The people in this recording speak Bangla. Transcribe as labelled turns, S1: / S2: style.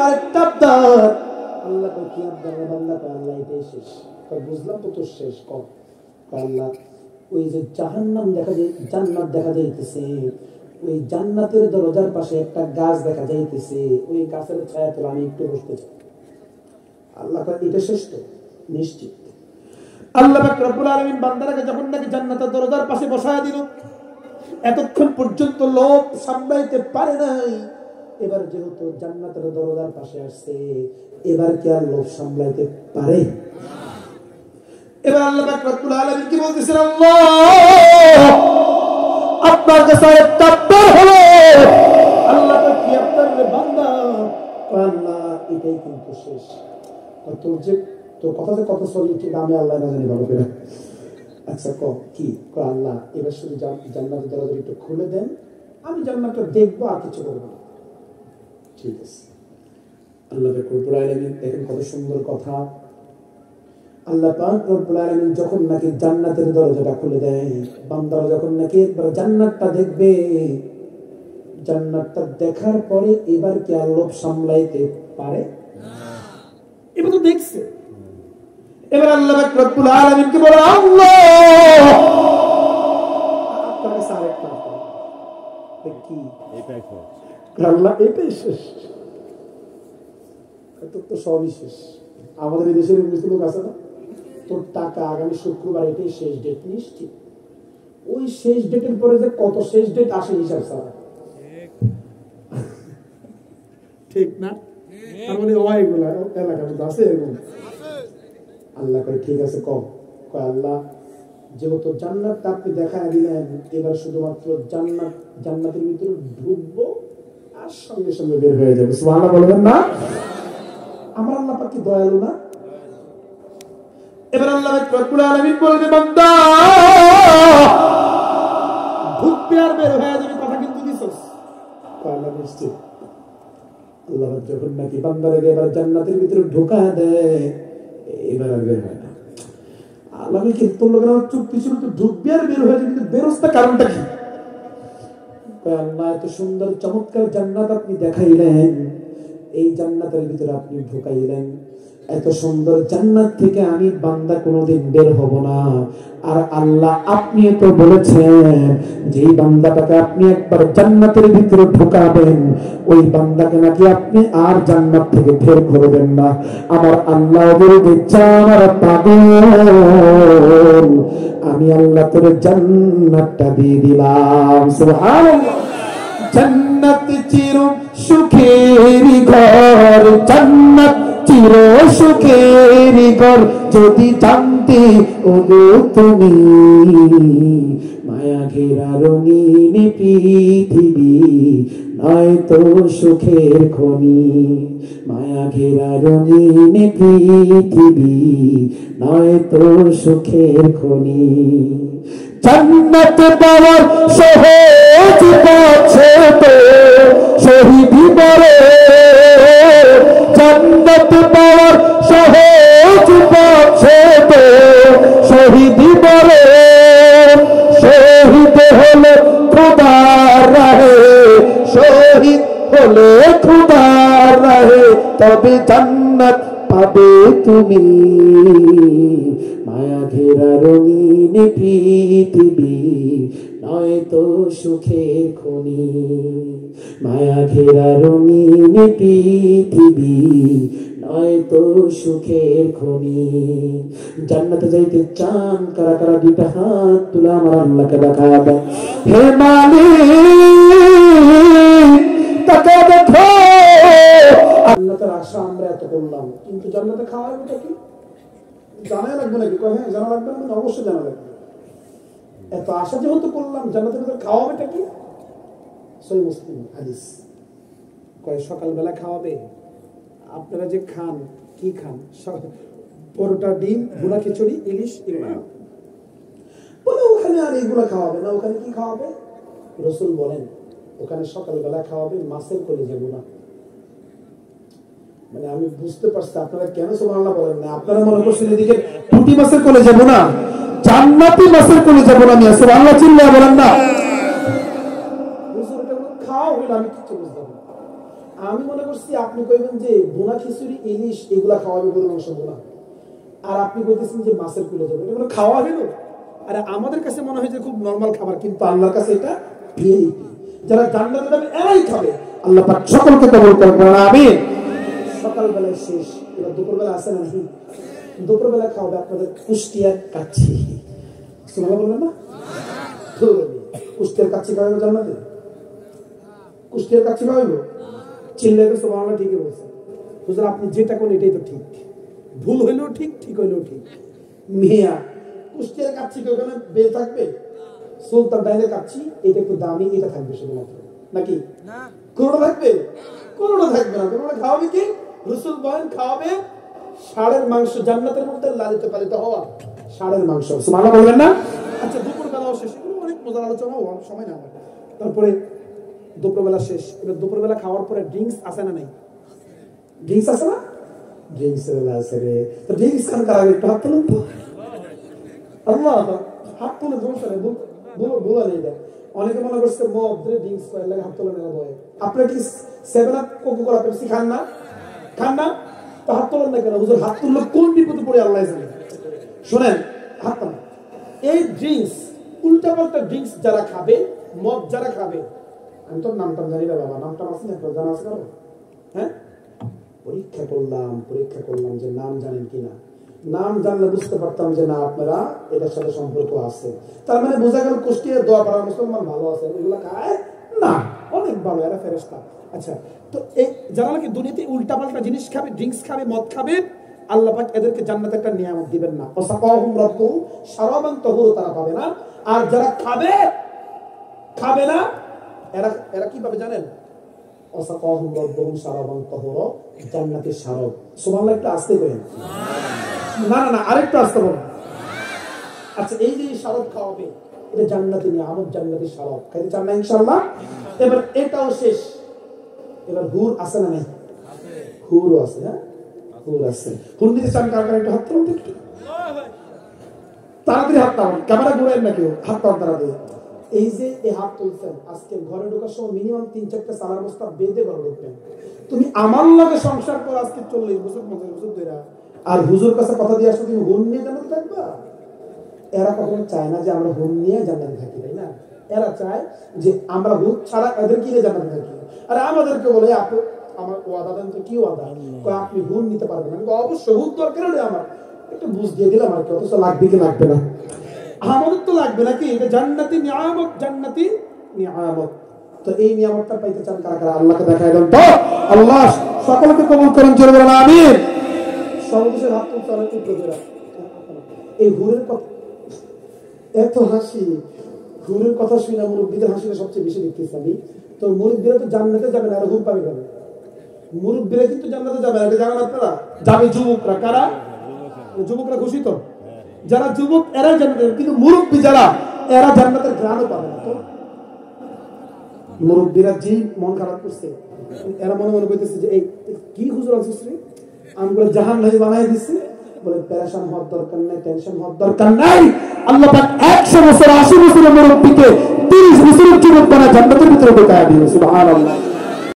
S1: আরেকটা আবদার। আল্লাহ কয় কি আবদার বান্দা? কয় আল্লাহ এটাই শেষ। কয় বুঝলাম তো তোর শেষ কর। কয় আল্লাহ ওই যে জাহান্নাম দেখা যায়, জান্নাত দেখা যাইতেছে, ওই জান্নাতের দরজার পাশে একটা গাছ দেখা যাইতেছে, ওই গাছের ছায়া তোলা আমি একটু বসতে চাই। আল্লাহ কয় এটা শেষ তো? নিশ্চিত। আল্লাহ পাক রব্বুল আলামিন বান্দাটাকে যখন নাকি জান্নাতের দরজার পাশে বসায় দিল, এতক্ষণ পর্যন্ত লোভ সামলাইতে পারে নাই। এবার যেহেতু জান্নাতের দরজার পাশে আসছে, এবার কি আর লোভ সামলাইতে পারে? এবার আল্লাহ পাক রব্বুল আলামিন কি বলতেছেন? আল্লাহ আপনার কাছে একটা আবদার হলো। আল্লাহ পাক কি আবদার রে বান্দা? আল্লাহ এটাই কিন্তু শেষ। তোর যে তোর কথা যে কত সলিড আমি আল্লাহ না জানি বাবা পেরা। আচ্ছা কি আল্লাহ এবার শুধু জান্নাতের দরজা একটু খুলে দেন, আমি জান্নাতটা দেখবো, আর কিছু করবো না। ঠিক আছে। আল্লাহ পাক রব্বুল আলামিন দেখেন কত সুন্দর কথা। আল্লাহ পাক রব্বুল আলামিন যখন নাকি জান্নাতের দরজাটা খুলে দেয়, বান্দারা যখন নাকি একবার জান্নাতটা দেখবে, জান্নাতটা দেখার পরে এবার কি আর লোভ সামলাইতে পারে? এবার তো দেখছে। এবার আল্লাহ পাক রব্বুল আলামিন কে বলে আল্লাহ আপনাকে সারে করতে কি এটাই শেষ। আল্লাহ এটাই শেষ। এত তো সবই শেষ। আমাদের এই দেশের কিছু লোক আছে না, তোর টাকা আগামী শুক্রবার এটাই শেষ ডেট নিশ্চিত। ওই শেষ ডেটের পরে যে কত শেষ ডেট আসে হিসাব ছাড়া, ঠিক না? তার মানে ওইগুলা এলাকার মধ্যে আছে এরকম। আল্লাহ কয় ঠিক আছে কয় আল্লাহ যেহেতু জান্নাতটা আপনি দেখায় দিলেন, এবার শুধুমাত্র জান্নাতের ভিতরে ঢুকবো আর সঙ্গে সঙ্গে বের হয়ে যাবে। সুবহানাল্লাহ বলবেন না? আমার আল্লাহ পাক কি দয়ালু না? এবার আল্লাহ রব্বুল আলামিন বলবে বান্দা ঢুকবে আর বের হয়ে যাবে, কথা কিন্তু দিছস। আল্লাহ নিশ্চিত। আল্লাহ যখন নাকি বান্দাকে এবার জান্নাতের ভিতরে ঢোকা দেয়, এবার আর বের হয় না। আল্লাহ কি তোর লোকেরা চুপ পিছনে তো ঢুকবে আর বের হয়ে যাবে, কিন্তু বেরোস্তা কারণটা কি? আল্লাহ এত সুন্দর চমৎকার জান্নাত আপনি দেখাইলেন, এই জান্নাতের ভিতরে আপনি ঢুকাইলেন, এত সুন্দর জান্নাত থেকে আমি বান্দা কোনোদিন বের হব না। আর আল্লাহ আপনি তো বলেছেন যে এই বান্দাটাকে আপনি একবার জান্নাতের ভিতরে ঢুকাবেন, ওই বান্দাকে নাকি আপনি আর জান্নাত থেকে বের করবেন না। আমার আল্লাহ বলবে আমার পাগল, আমি আল্লাহ তোর জান্নাতটা দিয়ে দিলাম। সুবহানাল্লাহ। জান্নাত চির সুখের ঘর, জান্নাত চির সুখের ঘর, যদি জানতে ওগো তুমি, মায়া ঘেরা রঙিন পৃথিবী নয় তো সুখের খনি, মায়া ঘেরা রঙিন পৃথিবী নয় তো সুখের খনি। জান্নাত পাওয়ার সহজ পথে তো শহীদ বলে, জান্নাত পাওয়ার সহজ পথে তো শহীদ বলে, শহীদ হলে খোদার রাহে, শহীদ হলে খোদার রাহে, তবে জান্নাত পাবে তুমি, মায়া ঘেরা রঙিন পৃথিবী নয় তো সুখের খনি, মায়া ঘেরা রঙিন পৃথিবী নয় তো সুখের খনি। জান্নাতে যাইতে চান কারা কারা দুইটা হাত তুলে আমার আল্লাহকে দেখা দেয়। হে মালিক তাকে দেখো। জান্নাতের আশা আমরা এত করলাম, কিন্তু জান্নাতে খাওয়ার এটা কি জানাই লাগবে নাকি? হ্যাঁ জানা লাগবে না, অবশ্যই জানা লাগবে। এত আশা যেহেতু করলাম, জান্নাতের ভিতরে খাওয়াবেটা কি? সহিহ মুসলিম হাদিস কয় সকালবেলা খাওয়াবে আপনারা যে খান, কি খান? পরোটা, ডিম, ভুনা খিচুড়ি, ইলিশ, এগুলো বলে ওখানে আর এগুলো খাওয়াবে না। ওখানে কি খাওয়াবে? রাসূল বলেন ওখানে সকালবেলা খাওয়াবে মাছের কলিজা ভুনা। মানে আমি বুঝতে পারছি আপনারা কেন সুবহানাল্লাহ বলেন না। আপনারা মনে করছেন এদিকে পুঁটি মাছের কলিজা ভুনা, জান্নাতি মাছের কলিজা ভুনা নিয়ে সুবহানাল্লাহ চিল্লায়া বলেন না। আমি মনে করছি আপনি কইবেন যে বোনা খিচুড়ি ইলিশ এগুলা খাওয়াবে গরুর মাংস বোনা, আর আপনি বলতেছেন যে মাছের কুলে যাবে, এগুলো খাওয়া হইল। আর আমাদের কাছে মনে হয় যে খুব নরমাল খাবার, কিন্তু আল্লাহর কাছে এটা ভিআইপি। যারা জান্নাতে যাবে এরাই খাবে। আল্লাহ পাক সকলকে কবুল করুন, আমিন। সকালবেলায় শেষ, এবার দুপুরবেলা আসে না? দুপুরবেলা খাওয়াবে আপনাদের কুষ্টিয়ার কাচ্ছি। সুবহানাল্লাহ বলবেন না? কুষ্টিয়ার কাচ্ছি খাওয়াবে জান্নাতে? কুষ্টিয়ার কাচ্ছি খাওয়াবে? চিল্লাইতে সুবহানাল্লাহ ঠিকই বলছে। হুজুর আপনি যেটা কোন এটাই তো ঠিক, ভুল হইলেও ঠিক, ঠিক হইলেও ঠিক। মিয়া কুষ্টিয়ার কাচ্ছি ওখানে বেল থাকবে, সুলতান ডাইনের কাচ্ছি এটা একটু দামি, এটা থাকবে শুধুমাত্র, নাকি করোনা থাকবে? করোনা থাকবে না। করোনা খাওয়াবে কি? রসুল বলেন খাওয়াবে ষাঁড়ের মাংস, জান্নাতের মধ্যে লালিত পালিত হওয়া ষাঁড়ের মাংস। সুবহানাল্লাহ বলবেন না? আচ্ছা দুপুরবেলা শেষ, এগুলো অনেক মজার আলোচনা, সময় না। তারপরে দুপুরবেলা শেষ, এবার দুপুরবেলা খাওয়ার পরে ড্রিঙ্কস আছে না নাই? ড্রিঙ্কস আছে না? ড্রিঙ্কস আছে রে, তো ড্রিঙ্কস খান কারা? একটু হাত তুলুন তো। আল্লাহ হাত তুলে সমস্যা নেই, বলা নেই। অনেকে মনে করছে মদ ড্রিঙ্কস করে লাগে, হাত তুলে নেওয়া ভয়। আপনার কি 7 আপ কোকা-কোলা পেপসি খান না? খান না তো হাত তোলেন না কেন? হুজুর হাত তুললে কোন বিপদে পড়ে আল্লাহ জানে। শোনেন, হাত তোলেন। এই ড্রিঙ্কস, উল্টাপাল্টা ড্রিঙ্কস যারা খাবে, মদ যারা খাবে, আমি তোর নামটা জানি না বাবা, নামটা আছে না? জানা আছে না? হ্যাঁ, পরীক্ষা করলাম যে নাম জানেন কিনা। নাম জানলে বুঝতে পারতাম যে না আপনারা এটার সাথে সম্পর্ক আছে। তার মানে বোঝা গেল কুষ্টিয়ার দোয়া পাড়ার মুসলমান ভালো আছে, এগুলো খায় না, অনেক ভালো, এরা ফেরেশতা। আচ্ছা, তো এই যারা নাকি দুনিয়াতে উল্টাপাল্টা জিনিস খাবে, ড্রিঙ্কস খাবে, মদ খাবে, আল্লাহ পাক এদেরকে জান্নাতে একটা নিয়ামত দিবেন না। ওয়াসাকাহুম রাব্বুহুম শারাবান তাহুরা, তারা পাবে না। আর যারা খাবে না, এরা কি পাবে জানেন? ওয়াসাকাহুম রাব্বুহুম শারাবান তাহুরা, জান্নাতের শারাব। সুবহানাল্লাহ, একটু আস্তে করেন। না, আরেকটু আস্তে বলেন। আচ্ছা, এই যে শারাব খাওয়াবে, এটা জান্নাতের নিয়ামত, জান্নাতের শারাব খাইতে চান না ইনশাআল্লাহ? এবার এটাও শেষ, এবার হুর আছে না নাই? হুরও আছে। হ্যাঁ, হুর আছে। হুর দিতে চান কার? একটু হাত তুলুন একটু তাড়াতাড়ি, হাত তাড়ান, ক্যামেরা ঘুরাইন না কেউ, হাত তাড়ান তাড়াতাড়ি। এই যে এই হাত তুলছেন, আজকে ঘরে ঢোকার সময় মিনিমাম 3-4টা সালার বস্তা বেঁধে ঘরে ঢুকবেন। তুমি আমার লগে সংসার করে আজকে 40 বছর 50 বছর ধরে, আর হুজুর কাছে কথা দিয়ে আসলে তুমি হুন নিয়ে জান্নাতে থাকবা? এরা কখনো চায় না যে আমরা হুন নিয়ে জান্নাতে থাকি, তাই না? এরা চায় যে আমরা হুন ছাড়া এদের কি নিয়ে জান্নাতে থাকি। আর আমাদেরকে বলে আপনি আমার ওয়াদা দেন। তো কি ওয়াদা? আপনি হুন নিতে পারবেন না। অবশ্যই হুন দরকার হলে আমার একটু বুঝ দিয়ে দিলাম আর কি, অথচ লাগবে কি লাগবে না? আমাদের তো লাগবে নাকি? এটা জান্নাতি নিয়ামত, জান্নাতি নিয়ামত। তো এই নিয়ামতটা পাইতে চান কারা কারা? আল্লাহকে দেখায় দেন তো। আল্লাহ সকলকে কবুল করেন, জোরে বলেন আমিন। সর্বশেষ হাত তুলতে অনেক উত্তর। এই হুরের কথা এত হাসি, হুরের কথা শুনে মুরব্বীদের হাসিটা সবচেয়ে বেশি দেখতেছি আমি। তো মুরব্বীরা তো জান্নাতে যাবে না, আর হুর পাবে কেন? মুরব্বীরা কিন্তু জান্নাতে যাবে না, এটা জানেন আপনারা? যাবে যুবকরা। কারা? যুবকরা খুশি তো? যারা যুবক এরাই জান্নাতে, কিন্তু মুরব্বী যারা, এরা জান্নাতের ঘ্রাণও পাবে না। তো মুরব্বীরা যে মন খারাপ করছে, এরা মনে মনে করতেছে যে এই কি হুজুর আনছিস, আমগুলো জাহান্নামী বানাই দিচ্ছে। বলে পেরেশান হওয়ার দরকার নাই, টেনশন হওয়ার দরকার নাই। আল্লাহ পাক 100 বছর 80 বছরের মুরব্বীকে 30 বছরের যুবক বানায় জান্নাতের ভিতরে ঢুকায় দিয়েছে। সুবহানাল্লাহ।